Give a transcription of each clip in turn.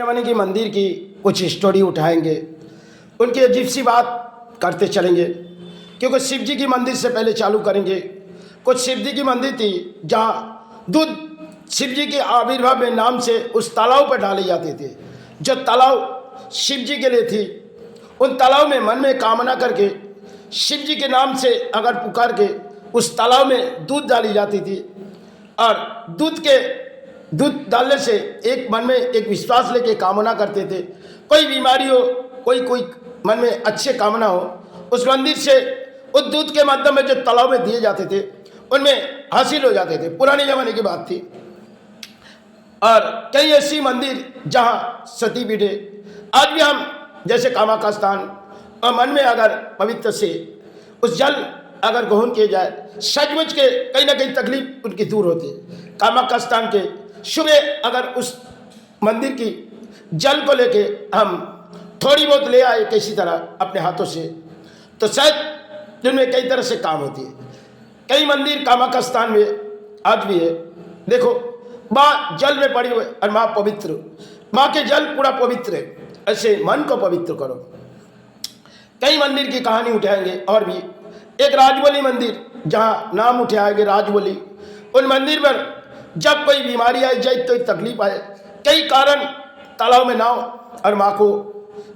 जमाने की मंदिर की कुछ स्टोरी उठाएंगे, उनकी अजीब सी बात करते चलेंगे। क्योंकि शिव जी की मंदिर से पहले चालू करेंगे। कुछ शिव जी की मंदिर थी जहाँ दूध शिव जी के आविर्भाव में नाम से उस तालाब पर डाले जाते थे। जो तालाब शिव जी के लिए थी, उन तालाब में मन में कामना करके शिव जी के नाम से अगर पुकार के उस तालाब में दूध डाली जाती थी। और दूध डालने से एक मन में एक विश्वास लेके कामना करते थे, कोई बीमारी हो, कोई मन में अच्छे कामना हो, उस मंदिर से उस दूध के माध्यम में जो तालाब में दिए जाते थे उनमें हासिल हो जाते थे। पुराने जमाने की बात थी। और कई ऐसी मंदिर जहाँ सती पीठ है। आज भी हम जैसे कामाख्या स्थान और मन में अगर पवित्र से उस जल अगर ग्रहण किया जाए, सचमुच के कहीं ना कहीं तकलीफ उनकी दूर होती है। कामाख्या स्थान के सुबह अगर उस मंदिर की जल को लेके हम थोड़ी बहुत ले आए किसी तरह अपने हाथों से, तो शायद जिनमें कई तरह से काम होती है। कई मंदिर कामाख्या स्थान में आज भी है। देखो, माँ जल में पड़ी हुई और माँ पवित्र, माँ के जल पूरा पवित्र है। ऐसे मन को पवित्र करो। कई मंदिर की कहानी उठाएंगे। और भी एक राजबली मंदिर जहाँ नाम उठाएंगे, राजबली। उन मंदिर पर जब कोई बीमारी आए जाए, कोई तकलीफ आए, कई कारण तालाब में नाव और माँ को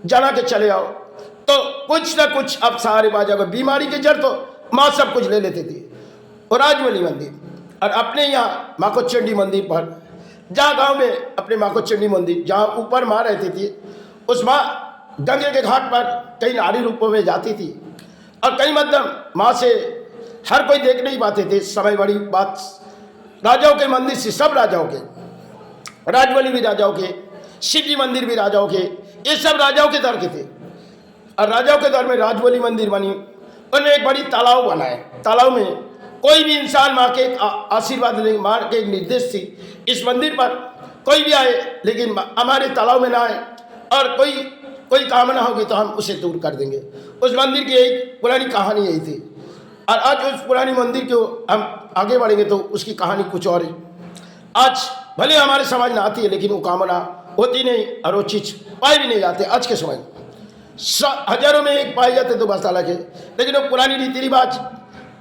जना के चले आओ, तो कुछ ना कुछ अब सहारे पा जाओगे। बीमारी के जड़ तो माँ सब कुछ ले लेती थी। और राजबली मंदिर और अपने यहाँ माखोचंडी मंदिर पर, जहाँ गांव में अपने माखोचंडी मंदिर जहाँ ऊपर माँ रहती थी, उस माँ गंगे के घाट पर कई नारी रूपों में जाती थी। और कई मध्यम माँ से हर कोई देख नहीं पाते थे। समय बड़ी बात, राजाओं के मंदिर से, सब राजाओं के, राजबली भी राजाओं के, शिव जी मंदिर भी राजाओं के, ये सब राजाओं के दौर के थे। और राजाओं के दौर में राजबली मंदिर बनी। उनमें एक बड़ी तालाब बना है। तालाब में कोई भी इंसान माँ के आशीर्वाद नहीं, माँ के एक निर्देश थी, इस मंदिर पर कोई भी आए लेकिन हमारे तालाब में ना आए, और कोई कामना होगी तो हम उसे दूर कर देंगे। उस मंदिर की एक पुरानी कहानी यही थी। और आज उस पुरानी मंदिर को हम आगे बढ़ेंगे तो उसकी कहानी कुछ और है। आज भले हमारे समाज में आती है, लेकिन वो कामना होती नहीं और वो चीज़ पाए भी नहीं जाते। आज के समय हजारों में एक पाए जाते तो बस अलग है, लेकिन वो पुरानी रीति रिवाज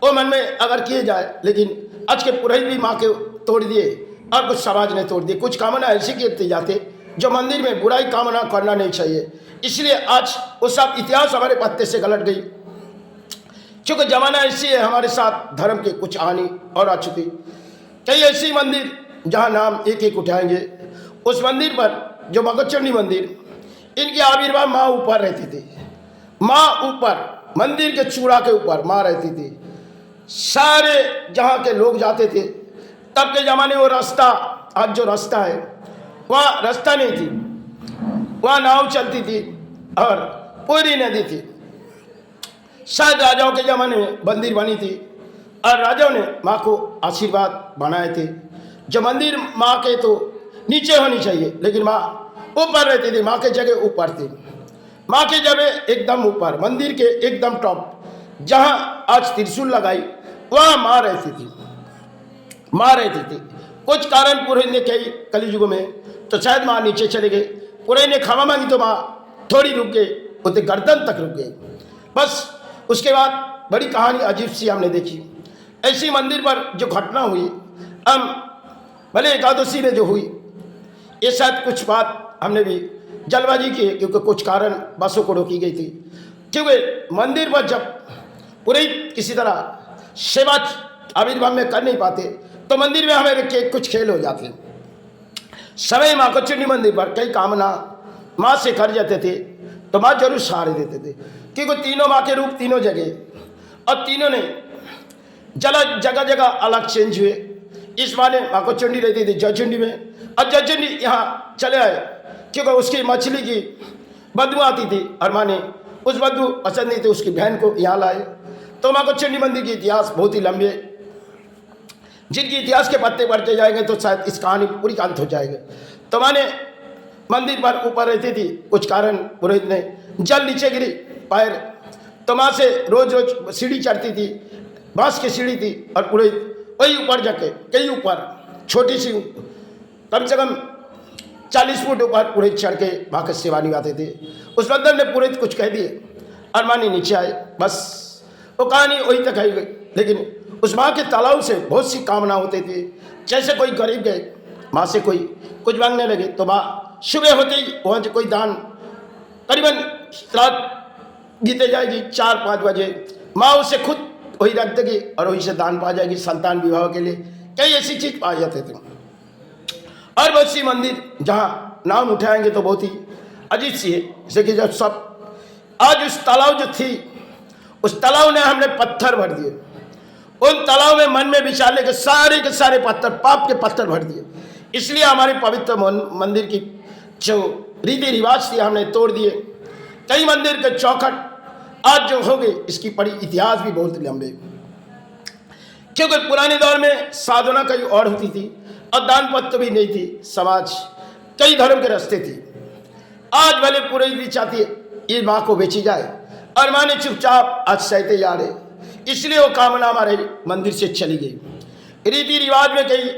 वो मन में अगर किए जाए, लेकिन आज के पुरोहित भी माँ के तोड़ दिए और कुछ समाज ने तोड़ दिए। कुछ कामना ऐसे किए जाते जो मंदिर में बुराई कामना करना नहीं चाहिए। इसलिए आज वो सब इतिहास हमारे पत्ते से गलट गई। क्योंकि जमाना ऐसी है, हमारे साथ धर्म के कुछ आनी और आ चुकी। कई ऐसी मंदिर जहाँ नाम एक एक उठाएंगे। उस मंदिर पर जो माखोचंडी मंदिर, इनकी आविर्भाव माँ ऊपर रहती थी। माँ ऊपर मंदिर के चूड़ा के ऊपर माँ रहती थी। सारे जहाँ के लोग जाते थे। तब के ज़माने वो रास्ता, आज जो रास्ता है वहाँ रास्ता नहीं थी, वहाँ नाव चलती थी और पूरी नदी थी। शायद राजाओं के ज़माने में मंदिर बनी थी और राजाओं ने माँ को आशीर्वाद बनाए थे। जो मंदिर माँ के तो नीचे होनी चाहिए, लेकिन माँ ऊपर रहती थी। माँ के जगह ऊपर थी। माँ के जगह एकदम ऊपर, मंदिर के एकदम टॉप, जहाँ आज त्रिशूल लगाई, वहाँ माँ रहती थी। माँ रहती थी। कुछ कारण पुरोहित ने कही कलियुग में, तो शायद माँ नीचे चले गए। पुरोहित ने क्षमा मांगी तो माँ थोड़ी रुक गए, उतने गर्दन तक रुक गए बस। उसके बाद बड़ी कहानी अजीब सी हमने देखी। ऐसी मंदिर पर जो घटना हुई, हम भले एकादशी में जो हुई, ये शायद कुछ बात हमने भी जल्दबाजी की, क्योंकि कुछ कारण बसों को रोकी गई थी। क्योंकि मंदिर पर जब पुरोहित किसी तरह सेवा आविर्भाव में कर नहीं पाते, तो मंदिर में हमें के कुछ खेल हो जाते। समय माखोचंडी मंदिर पर कई कामना माँ से कर जाते थे, तो माँ जरूर सहारे देते थे। क्योंकि तीनों माँ के रूप तीनों जगह, और तीनों ने जगह जगह अलग चेंज हुए। इस माँ ने माखोचंडी रहती थी जयचंडी में, और जयचंडी यहाँ चले आए क्योंकि उसकी मछली की बदबू आती थी, और माँ ने उस बदबू पसंद नहीं थी, उसकी बहन को यहाँ लाए। तो माखोचंडी मंदिर की इतिहास बहुत ही लंबे, जिनकी इतिहास के पत्ते पढ़ते जाएंगे तो शायद इस कहानी पूरी का अंत हो जाएगा। तो माँ ने मंदिर पर ऊपर रहती थी। कुछ कारण पुरोहित ने जल नीचे गिरी पैर, तो माँ से रोज रोज सीढ़ी चढ़ती थी, बांस की सीढ़ी थी, और पुरोहित वही ऊपर जाके कई ऊपर छोटी सी कम से कम 40 फुट ऊपर पुरोहित चढ़ के वहाँ के सेवा निभाते थे। उस बंदर ने पुरोहित कुछ कह दिए, अरमानी नीचे आए, बस वो कहानी वही तक आई गई। लेकिन उस माँ के तालाब से बहुत सी कामना होते थे। जैसे कोई गरीब गए, माँ से कोई कुछ मांगने लगे तो माँ सुबह होते ही वहाँ से कोई दान, करीबन रात बीते जाएगी 4-5 बजे माँ उसे खुद वही रख देगी और वहीं से दान पा जाएगी संतान विवाह के लिए। कई ऐसी चीज पाए जाते थे। और बहुत सी मंदिर जहाँ नाम उठाएंगे तो बहुत ही अजीब सी है। जैसे कि जब सब आज उस तालाब जो थी, उस तालाब ने हमने पत्थर भर दिए। उन तालाब में मन में विचार लेकर के सारे पत्थर, पाप के पत्थर भर दिए। इसलिए हमारे पवित्र मंदिर की जो रीति रिवाज थी हमने तोड़ दिए। कई मंदिर के चौखट आज जो हो गए, इसकी पड़ी इतिहास भी बहुत लंबे, क्योंकि पुराने दौर में साधना कई और होती थी और दान पत्र भी नहीं थी। समाज कई धर्म के रास्ते थी। आज भले पूरे भी चाहती है ये माँ को बेची जाए और माँ ने चुपचाप आज सहते जा रहे, इसलिए वो कामना हमारे मंदिर से चली गई। रीति रिवाज में कई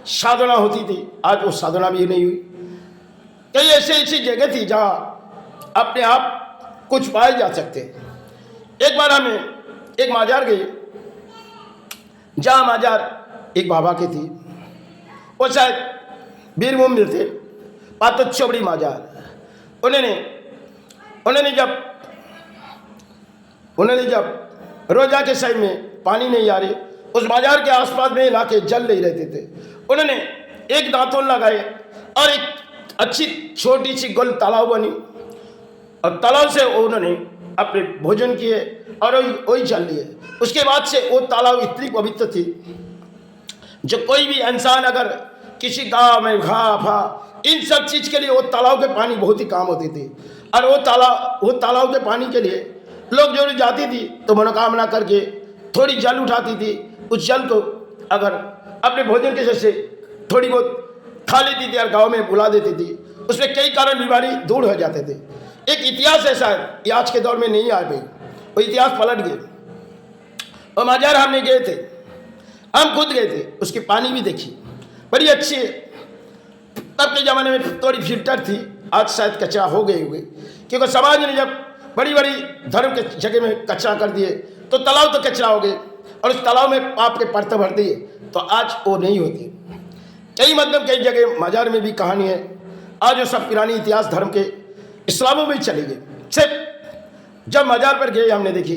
साधना होती थी, आज वो साधना भी नहीं हुई। कई ऐसी जगह थी जहाँ अपने आप कुछ पाए जा सकते। एक बार हमें एक माजार गए, जहाँ माजार एक बाबा की थी, वो शायद बीरभूम में थे, पातो चौबड़ी माजार। उन्होंने जब रोजा के समय में पानी नहीं आ रही, उस बाजार के आसपास में इलाके जल नहीं रहते थे, उन्होंने एक दांतोन लगाए और एक अच्छी छोटी सी गोल तालाब बनी और तालाब से उन्होंने अपने भोजन किए और वही जल लिए। उसके बाद से वो तालाब इतनी पवित्र थी, जो कोई भी इंसान अगर किसी गांव में घा फा इन सब चीज के लिए वो तालाब के पानी बहुत ही काम होती थी। और वो तालाब के पानी के लिए लोग जो जाती थी तो मनोकामना करके थोड़ी जल उठाती थी। उस जल को अगर अपने भोजन के जैसे थोड़ी बहुत खा लेती थी और गाँव में बुला देती थी, उसमें कई कारण बीमारी दूर हो जाते थे। एक इतिहास ऐसा है, ये आज के दौर में नहीं आ गई, वो इतिहास पलट गए। और माजार हमने गए थे, हम खुद गए थे, उसकी पानी भी देखी, बड़ी अच्छी है। तब के ज़माने में थोड़ी फिल्टर थी, आज शायद कचरा हो गई होगी, क्योंकि समाज ने जब बड़ी बड़ी धर्म के जगह में कचरा कर दिए तो तालाब तो कचरा हो गए और उस तालाब में पाप के परत भर दिए, तो आज वो नहीं होती। कई मतलब कई जगह माजार में भी कहानी है। आज वो सब पुरानी इतिहास धर्म के इस्लामों में चले गए। सिर्फ जब मजार पर गए हमने देखी,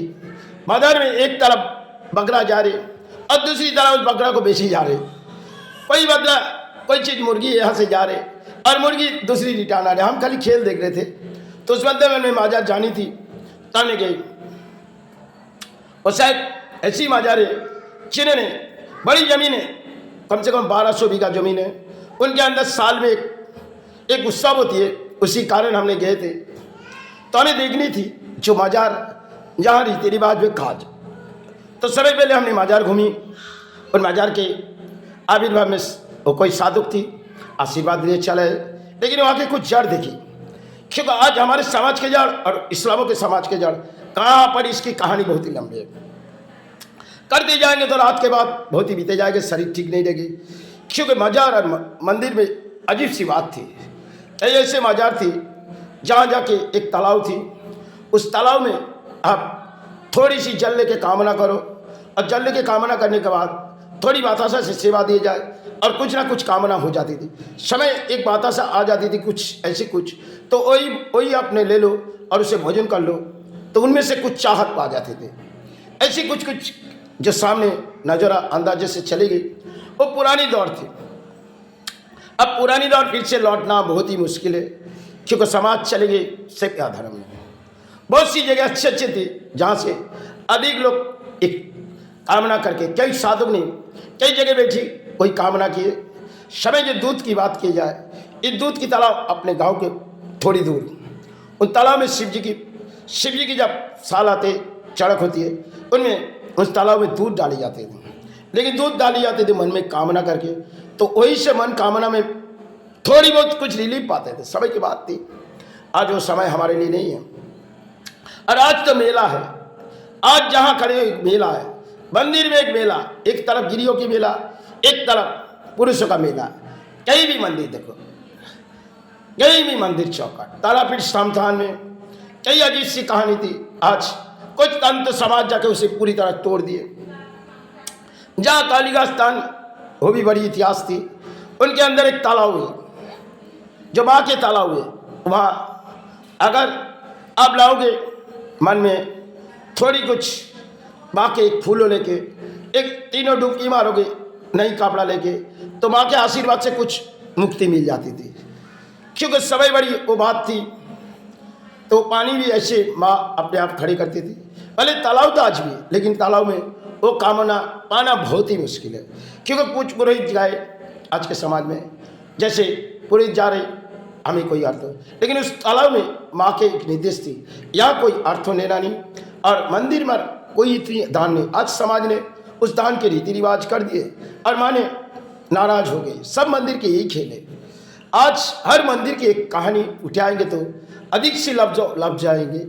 मजार में एक तरफ बकरा जा रहे और दूसरी तरफ उस बकरा को बेची जा रहे। कोई बकरा कोई चीज़ मुर्गी यहाँ से जा रहे और मुर्गी दूसरी रिटर्न आ रहे। हम खाली खेल देख रहे थे, तो उस बंदे में मजार जानी थी, तब गई। और शायद ऐसी मजार है जिन्होंने बड़ी ज़मीन है, कम से कम 1200 बीघा ज़मीन है, उनके अंदर साल में एक उत्सव होती है। उसी कारण हमने गए थे, तो हमें देखनी थी जो मजार जहाँ रीति रिवाज में खाज। तो सबसे पहले हमने मजार घूमी और मजार के आविर्भाव में वो कोई साधुक थी, आशीर्वाद लिए चले, लेकिन वहाँ की कुछ जड़ देखी। क्योंकि आज हमारे समाज के जड़ और इस्लामों के समाज के जड़ कहाँ पर, इसकी कहानी बहुत ही लंबी है। करते जाएंगे तो रात के बाद बहुत ही बीते जाएंगे, शरीर ठीक नहीं लगी। क्योंकि मजार और मंदिर में अजीब सी बात थी। ऐसे मजार थी जहाँ जाके एक तालाब थी, उस तालाब में आप थोड़ी सी जल लेके कामना करो और जल लेके कामना करने के बाद थोड़ी बातासा से सेवा दी जाए और कुछ ना कुछ कामना हो जाती थी। समय एक बातासा आ जाती थी कुछ ऐसी कुछ, तो वही आपने ले लो और उसे भोजन कर लो, तो उनमें से कुछ चाहत पा जाते थे। ऐसी कुछ जो सामने नजर अंदाजे से चली गई, वो पुरानी दौर थी। अब पुरानी दौर फिर से लौटना बहुत ही मुश्किल है, क्योंकि समाज चले गए से क्या धर्म में। बहुत सी जगह अच्छी थी जहाँ से अधिक लोग एक कामना करके, कई साधु ने कई जगह बैठी कोई कामना किए। समय जो दूध की बात की जाए, इस दूध की तालाब अपने गांव के थोड़ी दूर, उन तालाब में शिव जी की जब साल आते चढ़क होती है, उनमें उस तालाब में दूध डाली जाते थे। लेकिन दूध डाली जाते थे मन में कामना करके, तो वही से मन कामना में थोड़ी बहुत कुछ रिलीफ पाते थे। समय की बात थी, आज वो समय हमारे लिए नहीं है। और आज तो मेला है, आज जहाँ खड़े एक मेला है, मंदिर में एक मेला, एक तरफ गिरियों की मेला, एक तरफ पुरुषों का मेला। कहीं भी मंदिर देखो, कहीं भी मंदिर चौखट, तारापीठ श्मशान में कई अजीब सी कहानी थी। आज कुछ तंत्र समाज जाके उसे पूरी तरह तोड़ दिए। जहाँ कालिका स्थान, वो भी बड़ी इतिहास थी, उनके अंदर एक तालाब हुए जो माँ के तालाब हुए। वहाँ अगर आप लाओगे मन में थोड़ी कुछ माँ के एक फूलों लेके, एक तीनों डुबकी मारोगे नई कपड़ा लेके, तो माँ के आशीर्वाद से कुछ मुक्ति मिल जाती थी। क्योंकि समय बड़ी वो बात थी, तो पानी भी ऐसे माँ अपने आप खड़ी करती थी। भले तालाब तो आज भी, लेकिन तालाब में वो कामना पाना बहुत ही मुश्किल है। क्योंकि कुछ पुरोहित गए आज के समाज में, जैसे पुरोहित जा रहे हमें कोई अर्थ हो, लेकिन उस तालाब में माँ के एक निर्देश थी, यहाँ कोई अर्थ लेना नहीं और मंदिर में कोई इतनी दान नहीं। आज समाज ने उस दान के रीति रिवाज कर दिए और माँ ने नाराज हो गई। सब मंदिर के यही खेल है। आज हर मंदिर की एक कहानी उठाएंगे तो अधिक से लफ्ज जाएंगे,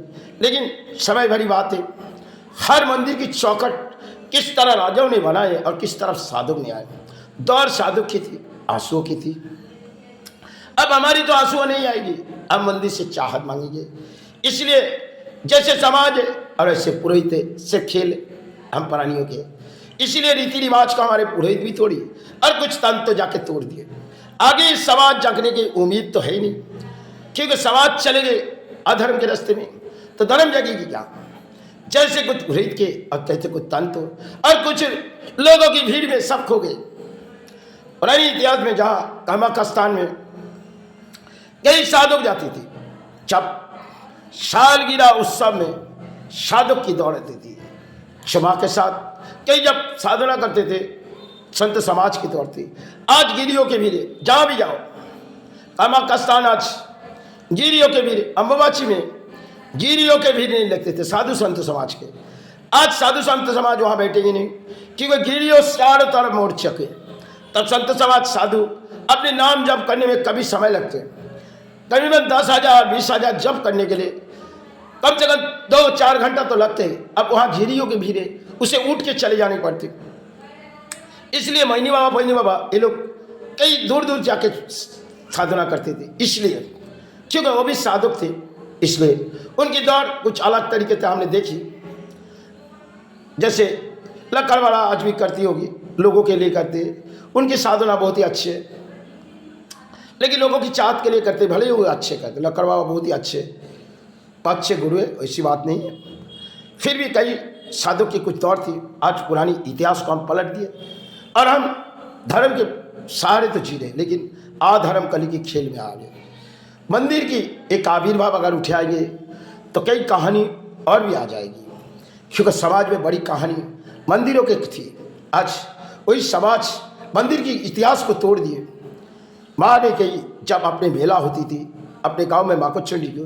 लेकिन समय भरी बात है। हर मंदिर की चौखट किस तरह राजाओं ने बनाए और किस तरफ साधु ने आए। दौर साधु की थी, आंसुओं की थी। अब हमारी तो आंसुओं नहीं आएगी, अब मंदिर से चाहत मांगेंगे। इसलिए जैसे समाज है और ऐसे पुरोहित है, से खेल हम प्राणियों के, इसलिए रीति रिवाज का हमारे पुरोहित भी तोड़ी और कुछ तंत्र तो जाके तोड़ दिए। आगे समाज जगने की उम्मीद तो है ही नहीं, क्योंकि समाज चले गए अधर्म के रास्ते में, तो धर्म जगेगी क्या। जैसे कुछ पुरोहित के और कैसे कुछ तंत्र और कुछ लोगों की भीड़ में सब खो गए। पुरानी इतिहास में जहाँ कामाख्या स्थान में कई साधक जाती थी, जब सालगिरह उत्सव में साधक की दौड़ रहती थी, क्षमा के साथ कई जब साधना करते थे, संत समाज की दौड़ थी। आज गिरियों के भीड़, जहाँ भी जाओ कामाख्या स्थान आज गिरियों के भीड़, अम्बाबाची में गिरियों के भीड़ नहीं लगते थे साधु संत समाज के। आज साधु संत समाज वहाँ बैठेगी नहीं, क्योंकि गिरियों चारों तरफ मोड़ चके। तब संत समाज साधु अपने नाम जप करने में कभी समय लगते, करीबन 10,000 20,000 जप करने के लिए कम से कम 2-4 घंटा तो लगते हैं। अब वहाँ गिरियों के भीड़ है, उसे उठ के चले जाने पड़ते। इसलिए मैनी बाबा भैनी बाबा ये लोग कई दूर दूर जाके साधना करते थे, इसलिए क्योंकि वो भी साधक थे, इसलिए उनकी दौड़ कुछ अलग तरीके से हमने देखी। जैसे लक्कड़वाला आज भी करती होगी, लोगों के लिए करते, उनकी साधना बहुत ही अच्छे, लेकिन लोगों की चाहत के लिए करते, भले ही वो अच्छे करते। लक्कड़वाला बहुत ही अच्छे गुरु है, ऐसी बात नहीं है। फिर भी कई साधक की कुछ दौड़ थी। आज पुरानी इतिहास को हम पलट दिए और हम धर्म के सहारे तो जी रहे, लेकिन अधर्म कली की खेल में आ गए। मंदिर की एक आविर्भाव अगर उठाएंगे तो कई कहानी और भी आ जाएगी, क्योंकि समाज में बड़ी कहानी मंदिरों की थी। आज वही समाज मंदिर की इतिहास को तोड़ दिए। माँ ने कई जब अपने मेला होती थी अपने गांव में माकुचंडी को,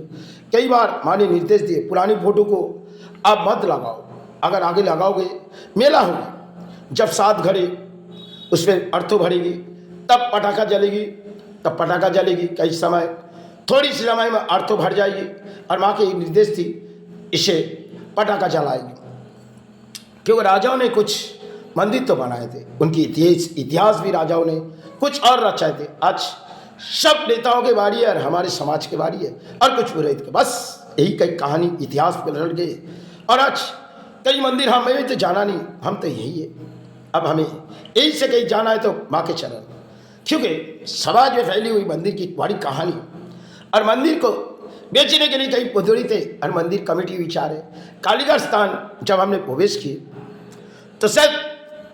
कई बार माँ ने निर्देश दिए पुरानी फोटो को आप मत लगाओ, अगर आगे लगाओगे मेला होगा, जब 7 घड़े उसमें अर्थों भरेगी तब पटाखा जलेगी, तब पटाखा जलेगी। कई समय थोड़ी सी समय में अर्थों भर जाएगी और माँ के निर्देश थी इसे पटाखा जलाएगी। क्योंकि राजाओं ने कुछ मंदिर तो बनाए थे, उनकी इतिहास भी राजाओं ने कुछ और रचाए थे। आज सब नेताओं की बारी है और हमारे समाज की बारी है और कुछ पुरोहित के, बस यही कई कहानी इतिहास पर लड़ गए। और आज कई मंदिर हमें तो जाना नहीं, हम तो यही है। अब हमें यही से कहीं जाना है तो माँ के चरण, क्योंकि समाज में फैली हुई मंदिर की बड़ी कहानी और मंदिर को बेचने के लिए कई पुरोहित थे और मंदिर कमेटी विचार है। कालिका स्थान जब हमने प्रवेश किए तो शायद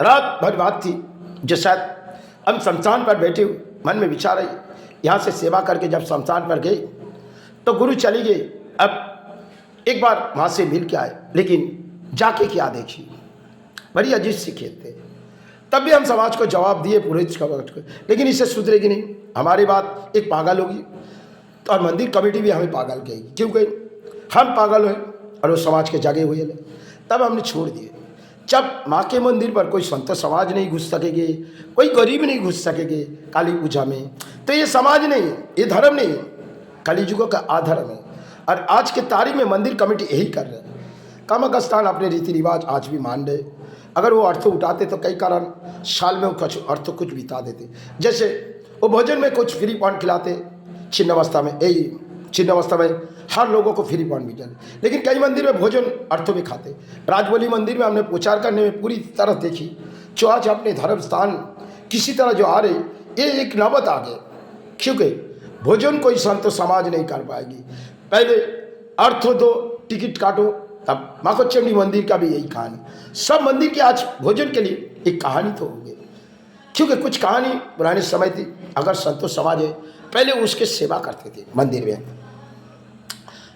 रात भर बात थी, जो शायद हम शमशान पर बैठे हुए मन में विचार आई। यहाँ से सेवा करके जब शमशान पर गए तो गुरु चली गई। अब एक बार वहाँ से मिल के आए, लेकिन जाके क्या देखी, बड़ी अजीब सी खेत थे। तब भी हम समाज को जवाब दिए पुरोहित को, लेकिन इससे सुधरेगी नहीं, हमारी बात एक पागल होगी और मंदिर कमेटी भी हमें पागल कहेगी, क्योंकि हम पागल हुए और वो समाज के जगे हुए। तब हमने छोड़ दिए। जब माँ के मंदिर पर कोई संत समाज नहीं घुस सकेंगे, कोई गरीब नहीं घुस सकेंगे काली पूजा में, तो ये समाज नहीं है, ये धर्म नहीं है, कलियुग का आधर्म है। और आज के तारीख में मंदिर कमेटी यही कर रहे हैं। कामाख्या स्थान अपने रीति रिवाज आज भी मान रहे। अगर वो अर्थ उठाते तो कई कारण साल में कुछ अर्थ कुछ बिता देते। जैसे वो भोजन में कुछ फ्री पॉइंट खिलाते, छिन्नावस्था में, यही छिन्नावस्था में हर लोगों को फ्री पान मिल जाए। लेकिन कई मंदिर में भोजन अर्थों में खाते। राजबली मंदिर में हमने प्रचार करने में पूरी तरह देखी, जो आज अपने धर्म स्थान किसी तरह जो आ रहे, ये एक नौबत आ गए, क्योंकि भोजन कोई संत समाज नहीं कर पाएगी। पहले अर्थ दो, टिकट काटो, तब माखोचंडी मंदिर का भी यही कहानी। सब मंदिर की आज भोजन के लिए एक कहानी तो होगी, क्योंकि कुछ कहानी पुराने समय थी। अगर संतोष समाज है, पहले उसके सेवा करते थे मंदिर में,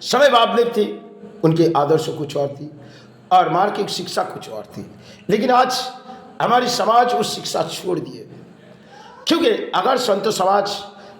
समय बाबले थी, उनके आदर्श कुछ और थी और मार्मिक शिक्षा कुछ और थी। लेकिन आज हमारी समाज उस शिक्षा छोड़ दिए, क्योंकि अगर संतोष समाज